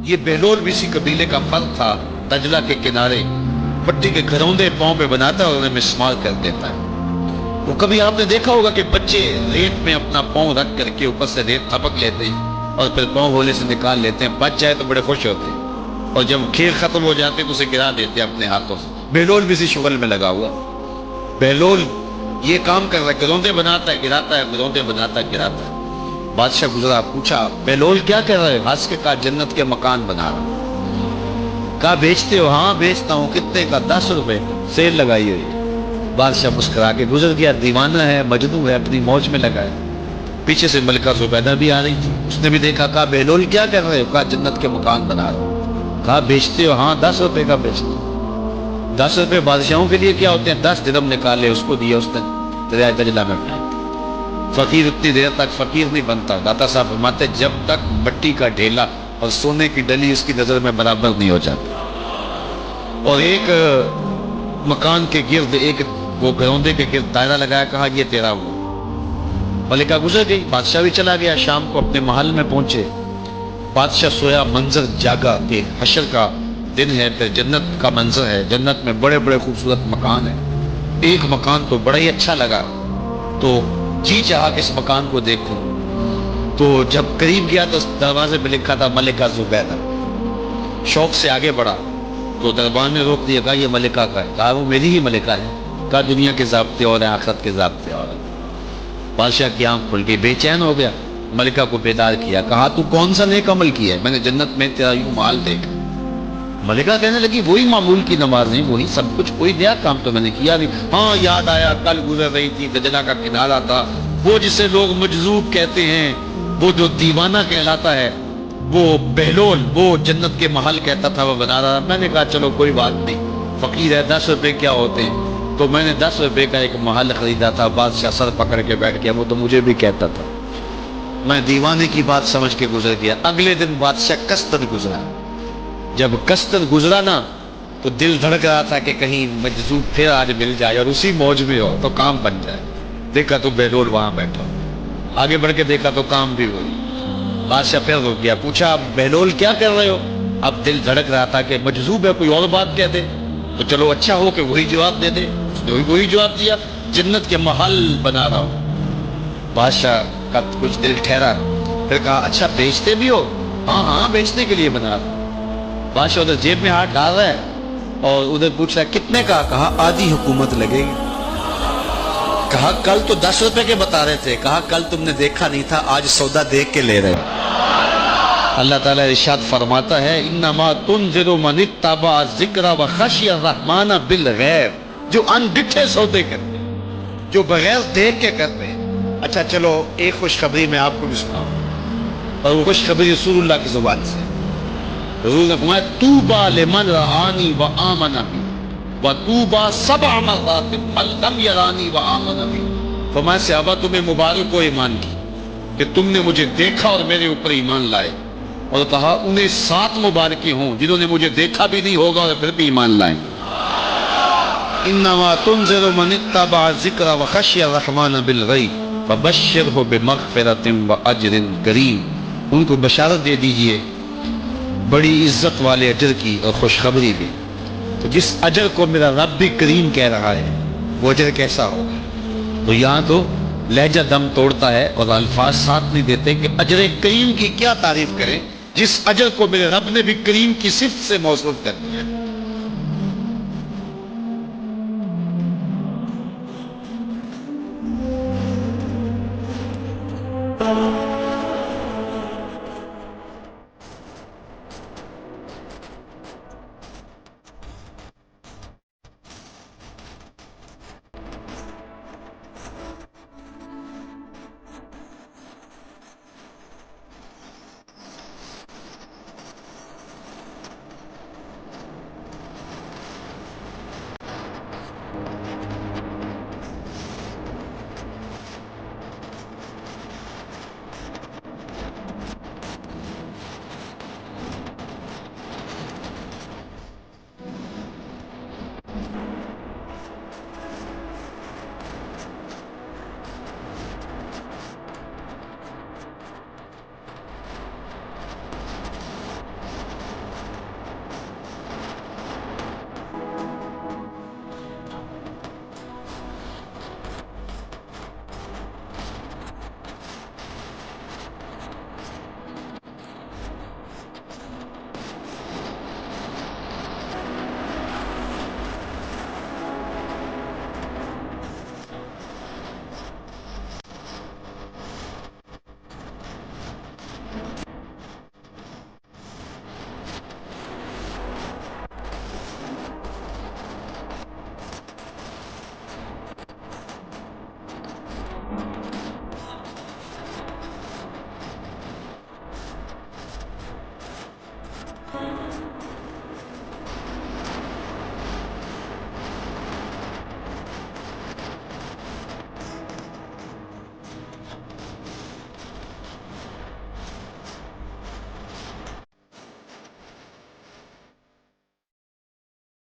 یہ بہلول بھی اسی قبیلے کا فرد تھا، دجلہ کے کنارے مٹی کے گھروندے پاؤں پہ بناتا ہے اور انہیں مسمار کر دیتا ہے۔ وہ کبھی آپ نے دیکھا ہوگا کہ بچے ریت میں اپنا پاؤں رکھ کر کے اوپر سے ریت تھپک لیتے ہیں اور پھر پاؤں ہولے سے نکال لیتے ہیں، بچ جائے تو بڑے خوش ہوتے ہیں، اور جب کھیل ختم ہو جاتے تو اسے گرا دیتے ہیں اپنے ہاتھوں سے۔ بہلول بھی اسی شغل میں لگا ہوا، بہلول یہ کام کر رہا ہے، گروندے بناتا ہے گراتا ہے، گروندے بناتا ہے گراتا ہے۔ بادشاہ گزرا، پوچھا بہلول کیا کر رہے؟ ہنس کے کہا جنت کے مکان بنا رہا ہوں۔ کہا بیچتے ہو؟ ہاں بیچتا ہوں۔ کتنے کا؟ 10 روپے کا، سیل لگائی ہوئی۔ بادشاہ مسکرا کے گزر گیا، دیوانہ ہے، مجنون ہے، اپنی موج میں لگا ہے۔ پیچھے سے ملکہ زبیدہ بھی آ رہی تھی، اس نے بھی دیکھا، کہا بہلول کیا کر رہے ہو؟ کہا جنت کے مکان بنا رہا ہوں۔ کہا بیچتے ہو؟ ہاں 10 روپے کا بیچتے ہو۔ 10 روپے بادشاہوں کے لیے کیا ہوتے ہیں؟ 10 درم نکالے، اس کو دیا، اس نے دریائے دجلہ میں پھینک۔ فقیر اتنی دیر تک فقیر نہیں بنتا، داتا صاحب فرماتے جب تک مٹی کا ڈھیلا اور سونے کی ڈلی اس کی نظر میں برابر نہیں ہو جاتی۔ اور ایک مکان کے گرد، ایک وہ گروندے کے گرد دائرہ لگایا، کہا یہ تیرا ہوا۔ ملکہ گزر گئی، بادشاہ بھی چلا گیا۔ شام کو اپنے محل میں پہنچے، بادشاہ سویا، منظر جاگا کہ حشر کا دن ہے، پھر جنت کا منظر ہے، جنت میں بڑے بڑے خوبصورت مکان ہیں۔ ایک مکان تو بڑا ہی اچھا لگا، تو جی چاہا کہ اس مکان کو دیکھوں۔ تو جب قریب گیا تو اس دروازے پہ لکھا تھا ملکہ زبیدہ۔ شوق سے آگے بڑھا تو دربان نے روک دیا، کہا یہ ملکہ کا ہے؟ کہا وہ میری ہی ملکہ ہے۔ کہا دنیا کے ضابطے اور ہیں، آخرت کے ضابطے اور ہیں۔ بادشاہ کی آنکھ کھل گئی، بے چین ہو گیا، ملکہ کو بیدار کیا، کہا تو کون سا نیک عمل کیا ہے؟ میں نے جنت میں تیرا یوں مال دیکھا۔ ملکہ کہنے لگی وہی معمول کی نماز نہیں، وہی سب کچھ، کوئی نیا کام تو میں نے کیا نہیں۔ ہاں یاد آیا، کل گزر رہی تھی، دجلہ کا کنارہ تھا، وہ جسے لوگ مجذوب کہتے ہیں، وہ جو دیوانہ کہلاتا ہے، وہ بہلول، وہ جنت کے محل کہتا تھا وہ بنا رہا۔ میں نے کہا چلو کوئی بات نہیں، فقیر ہے، 10 روپے کیا ہوتے ہیں، تو میں نے 10 روپے کا ایک محل خریدا تھا۔ بادشاہ سر پکڑ کے بیٹھ گیا، وہ تو مجھے بھی کہتا تھا۔ میں دیوانے کی بات سمجھ کے گزر گیا۔ اگلے دن بادشاہ کستر گزرا، جب کستر گزرا نا تو دل دھڑک رہا تھا کہ کہیں مجذوب پھر آج مل جائے اور اسی موج میں ہو تو کام بن جائے۔ دیکھا تو بہلول وہاں بیٹھا، آگے بڑھ کے دیکھا تو کام بھی ہوئی۔ بادشاہ پھر رک گیا، پوچھا اب بہلول کیا کر رہے ہو؟ اب دل دھڑک رہا تھا کہ مجذوب ہے، کوئی اور بات کہہ دے تو چلو اچھا ہو کہ وہی جواب دے دے۔ اس نے وہی جواب دیا، جنت کے محل بنا رہا ہوں۔ بادشاہ کا کچھ دل ٹھہرا، پھر کہا اچھا بیچتے بھی ہو؟ ہاں ہاں بیچنے کے لیے بنا رہا ہوں۔ بادشاہ ادھر جیب میں ہاتھ ڈال رہا ہے اور ادھر پوچھ رہا ہے کتنے کا؟ کہا آدھی حکومت لگے گی۔ کہا کل تو 10 روپے کے بتا رہے تھے۔ کہا کل تم نے دیکھا نہیں تھا، آج سودا دیکھ کے لے رہے ہو۔ اللہ تعالیٰ ارشاد فرماتا ہے انما تنذر من اتبع الذکر وخشی الرحمن بالغیب، جو انڈٹھے سودے کرتے ہیں، جو بغیر دیکھ کے کرتے ہیں۔ اچھا چلو ایک خوشخبری میں آپ کو بھی سناؤں، اور وہ خوشخبری رسول اللہ کی زبان سے۔ حضور نے فرمایا طوبی لمن رآنی وآمن بی وطوبی 7 مرات من لم یرانی وآمن بی۔ فرمایا صحابہ تمہیں مبارک ہو ایمان کی کہ تم نے مجھے دیکھا اور میرے اوپر ایمان لائے، اور کہا انہیں 7 مبارکی ہوں جنہوں نے مجھے دیکھا بھی نہیں ہوگا اور پھر بھی ایمان لائیں۔ انما تنذر من اتبع الذکر وخشی الرحمن بالغیب فبشرہ بمغفرۃ واجر کریم۔ ان کو بشارت دے دیجئے بڑی عزت والے اجر کی اور خوشخبری بھی، تو جس اجر کو میرا رب بھی کریم کہہ رہا ہے وہ اجر کیسا ہوگا؟ تو یہاں تو لہجہ دم توڑتا ہے اور الفاظ ساتھ نہیں دیتے کہ اجر کریم کی کیا تعریف کریں جس اجر کو میرے رب نے بھی کریم کی صفت سے موصوف کر دیا۔